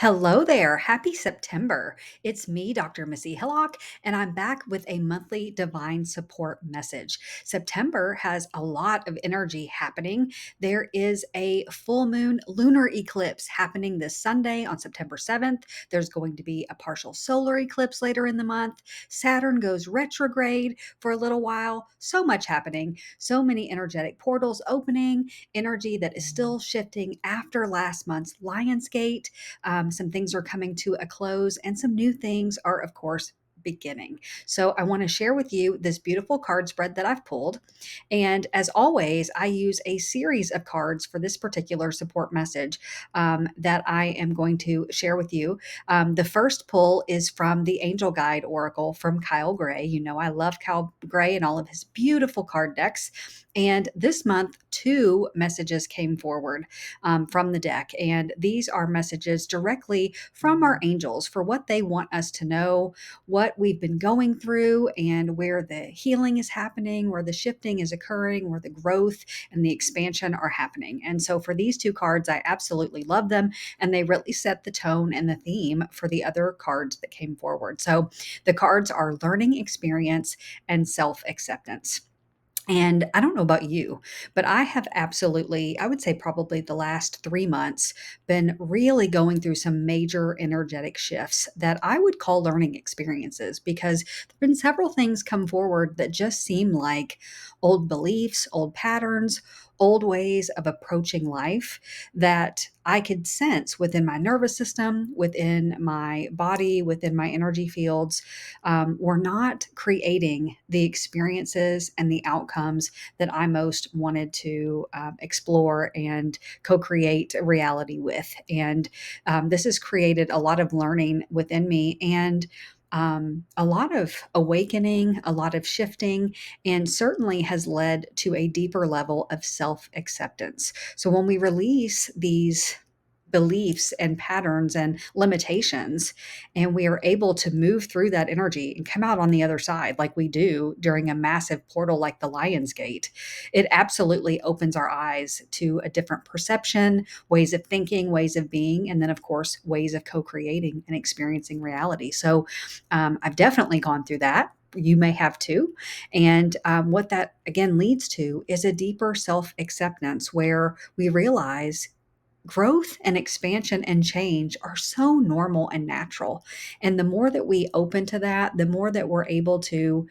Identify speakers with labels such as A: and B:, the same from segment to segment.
A: Hello there. Happy September. It's me, Dr. Missy Hillock, and I'm back with a monthly divine support message. September has a lot of energy happening. There is a full moon lunar eclipse happening this Sunday on September 7th. There's going to be a partial solar eclipse later in the month. Saturn goes retrograde for a little while. So much happening. So many energetic portals opening, energy that is still shifting after last month's Lionsgate. Some things are coming to a close, and some new things are, of course, beginning. So, I want to share with you this beautiful card spread that I've pulled. And as always, I use a series of cards for this particular support message that I am going to share with you. The first pull is from the Angel Guide Oracle from Kyle Gray. You know, I love Kyle Gray and all of his beautiful card decks. And this month, two messages came forward from the deck. And these are messages directly from our angels for what they want us to know, what we've been going through, and where the healing is happening, where the shifting is occurring, where the growth and the expansion are happening. And so for these two cards, I absolutely love them. And they really set the tone and the theme for the other cards that came forward. So the cards are learning experience and self acceptance. And I don't know about you, but I have absolutely, I would say probably the last 3 months, been really going through some major energetic shifts that I would call learning experiences because there have been several things come forward that just seem like old beliefs, old patterns, old ways of approaching life that I could sense within my nervous system, within my body, within my energy fields, were not creating the experiences and the outcomes that I most wanted to explore and co create reality with. And this has created a lot of learning within me and a lot of awakening, a lot of shifting, and certainly has led to a deeper level of self acceptance. So when we release these beliefs and patterns and limitations, and we are able to move through that energy and come out on the other side like we do during a massive portal like the Lion's Gate, it absolutely opens our eyes to a different perception, ways of thinking, ways of being, and then, of course, ways of co creating and experiencing reality. So I've definitely gone through that. You may have too. And what that again leads to is a deeper self acceptance where we realize growth and expansion and change are so normal and natural. And the more that we open to that, the more that we're able to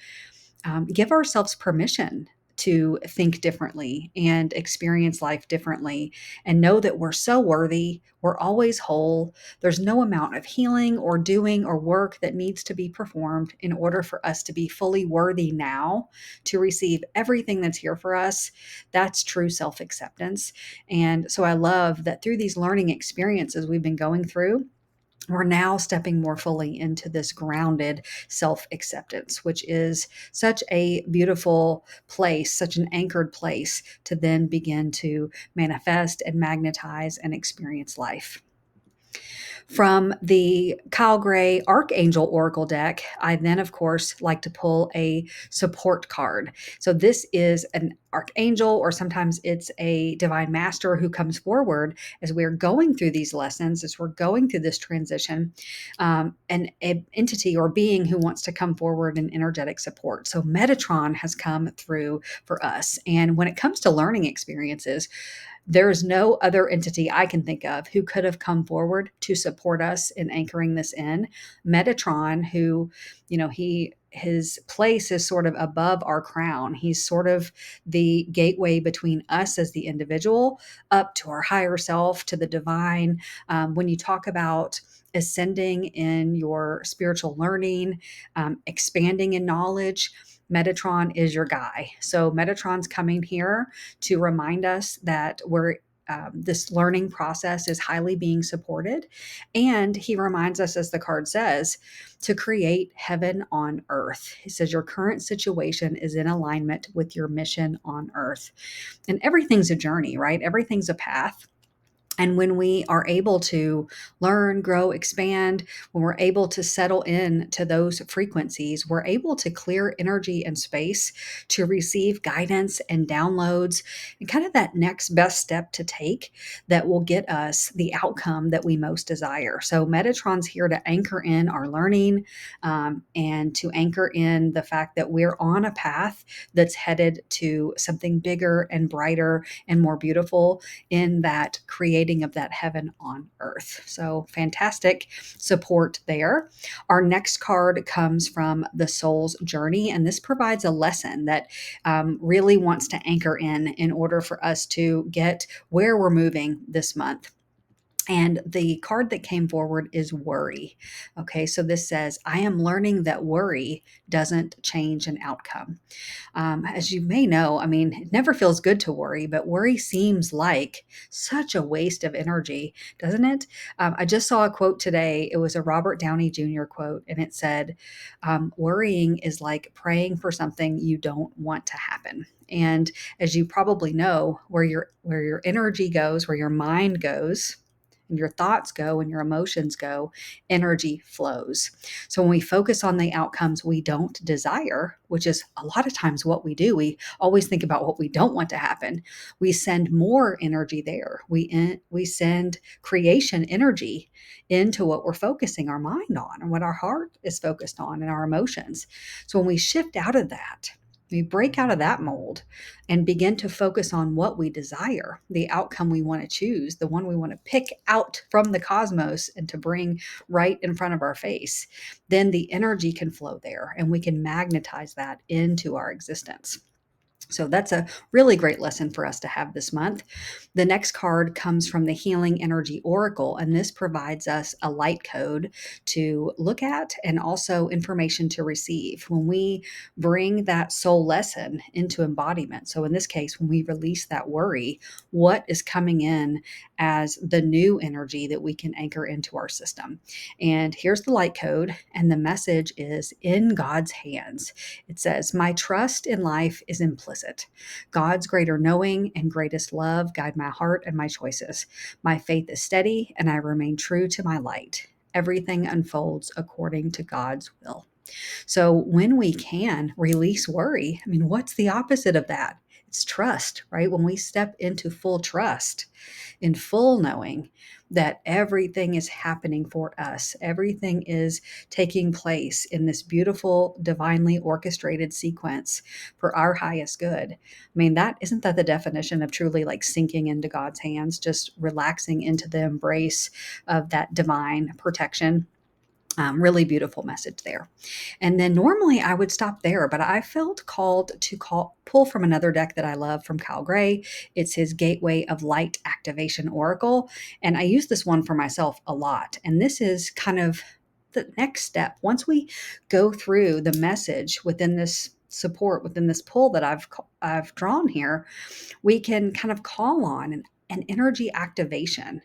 A: give ourselves permission to think differently and experience life differently and know that we're so worthy. We're always whole. There's no amount of healing or doing or work that needs to be performed in order for us to be fully worthy now to receive everything that's here for us. That's true self acceptance. And so I love that through these learning experiences we've been going through, we're now stepping more fully into this grounded self acceptance, which is such a beautiful place, such an anchored place to then begin to manifest and magnetize and experience life. From the Kyle Gray Archangel Oracle deck, I then, of course, like to pull a support card. So this is an archangel, or sometimes it's a divine master who comes forward as we're going through these lessons, as we're going through this transition, an entity or being who wants to come forward in energetic support. So Metatron has come through for us. And when it comes to learning experiences, there is no other entity I can think of who could have come forward to support us in anchoring this in. Metatron, who, his place is sort of above our crown. He's sort of the gateway between us as the individual up to our higher self, to the divine. When you talk about ascending in your spiritual learning, expanding in knowledge, Metatron is your guy. So Metatron's coming here to remind us that this learning process is highly being supported. And he reminds us, as the card says, to create heaven on earth. He says your current situation is in alignment with your mission on earth. And everything's a journey, right? Everything's a path. And when we are able to learn, grow, expand, when we're able to settle in to those frequencies, we're able to clear energy and space to receive guidance and downloads and kind of that next best step to take that will get us the outcome that we most desire. So, Metatron's here to anchor in our learning, and to anchor in the fact that we're on a path that's headed to something bigger and brighter and more beautiful in that creating of that heaven on earth. So fantastic support there. Our next card comes from the soul's journey, and this provides a lesson that really wants to anchor in order for us to get where we're moving this month. And the card that came forward is worry. Okay, so this says, I am learning that worry doesn't change an outcome. As you may know, I mean, it never feels good to worry, but worry seems like such a waste of energy, doesn't it? I just saw a quote today. It was a Robert Downey Jr. quote, and it said, worrying is like praying for something you don't want to happen. And as you probably know, where your energy goes, where your mind goes, and your thoughts go and your emotions go, energy flows. So when we focus on the outcomes we don't desire, which is a lot of times what we do, we always think about what we don't want to happen. We send more energy there. We send creation energy into what we're focusing our mind on and what our heart is focused on and our emotions. So when we shift out of that, we break out of that mold and begin to focus on what we desire, the outcome we want to choose, the one we want to pick out from the cosmos and to bring right in front of our face, then the energy can flow there and we can magnetize that into our existence. So that's a really great lesson for us to have this month. The next card comes from the Healing Energy Oracle, and this provides us a light code to look at and also information to receive when we bring that soul lesson into embodiment. So in this case, when we release that worry, what is coming in as the new energy that we can anchor into our system? And here's the light code, and the message is in God's hands. It says, my trust in life is implicit. God's greater knowing and greatest love guide my heart and my choices. My faith is steady, and I remain true to my light. Everything unfolds according to God's will. So when we can release worry, I mean, what's the opposite of that? It's trust, right? When we step into full trust, in full knowing that everything is happening for us, everything is taking place in this beautiful, divinely orchestrated sequence for our highest good. I mean, that isn't that the definition of truly like sinking into God's hands, just relaxing into the embrace of that divine protection. Really beautiful message there. And then normally I would stop there, but I felt called to pull from another deck that I love from Kyle Gray. It's his Gateway of Light Activation Oracle. And I use this one for myself a lot. And this is kind of the next step. Once we go through the message within this support, within this pull that I've drawn here, we can kind of call on an energy activation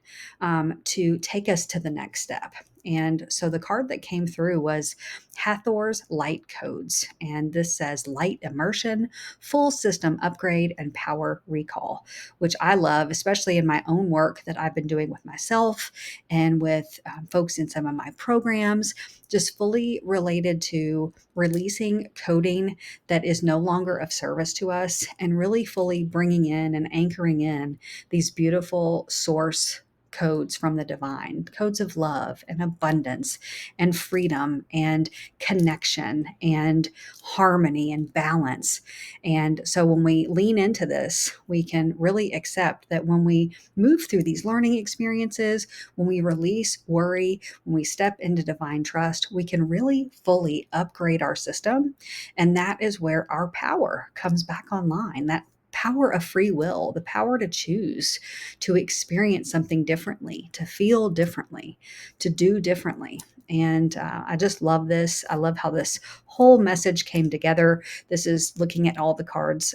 A: to take us to the next step. And so the card that came through was Hathor's Light Codes. And this says light immersion, full system upgrade, and power recall, which I love, especially in my own work that I've been doing with myself and with folks in some of my programs, just fully related to releasing coding that is no longer of service to us and really fully bringing in and anchoring in these beautiful source codes from the divine, codes of love and abundance and freedom and connection and harmony and balance. And so when we lean into this, we can really accept that when we move through these learning experiences, when we release worry, when we step into divine trust, we can really fully upgrade our system. And that is where our power comes back online. That power of free will, the power to choose, to experience something differently, to feel differently, to do differently. And I just love this. I love how this whole message came together. This is looking at all the cards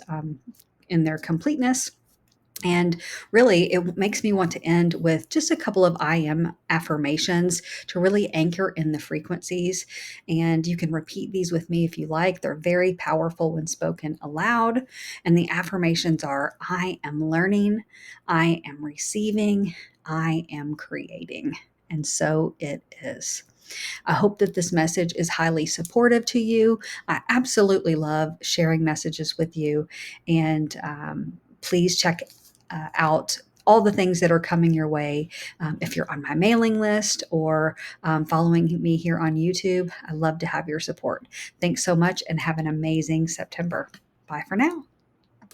A: in their completeness. And really, it makes me want to end with just a couple of I am affirmations to really anchor in the frequencies. And you can repeat these with me if you like. They're very powerful when spoken aloud. And the affirmations are I am learning, I am receiving, I am creating. And so it is. I hope that this message is highly supportive to you. I absolutely love sharing messages with you. And please check out all the things that are coming your way. If you're on my mailing list or following me here on YouTube, I love to have your support. Thanks so much and have an amazing September. Bye for now.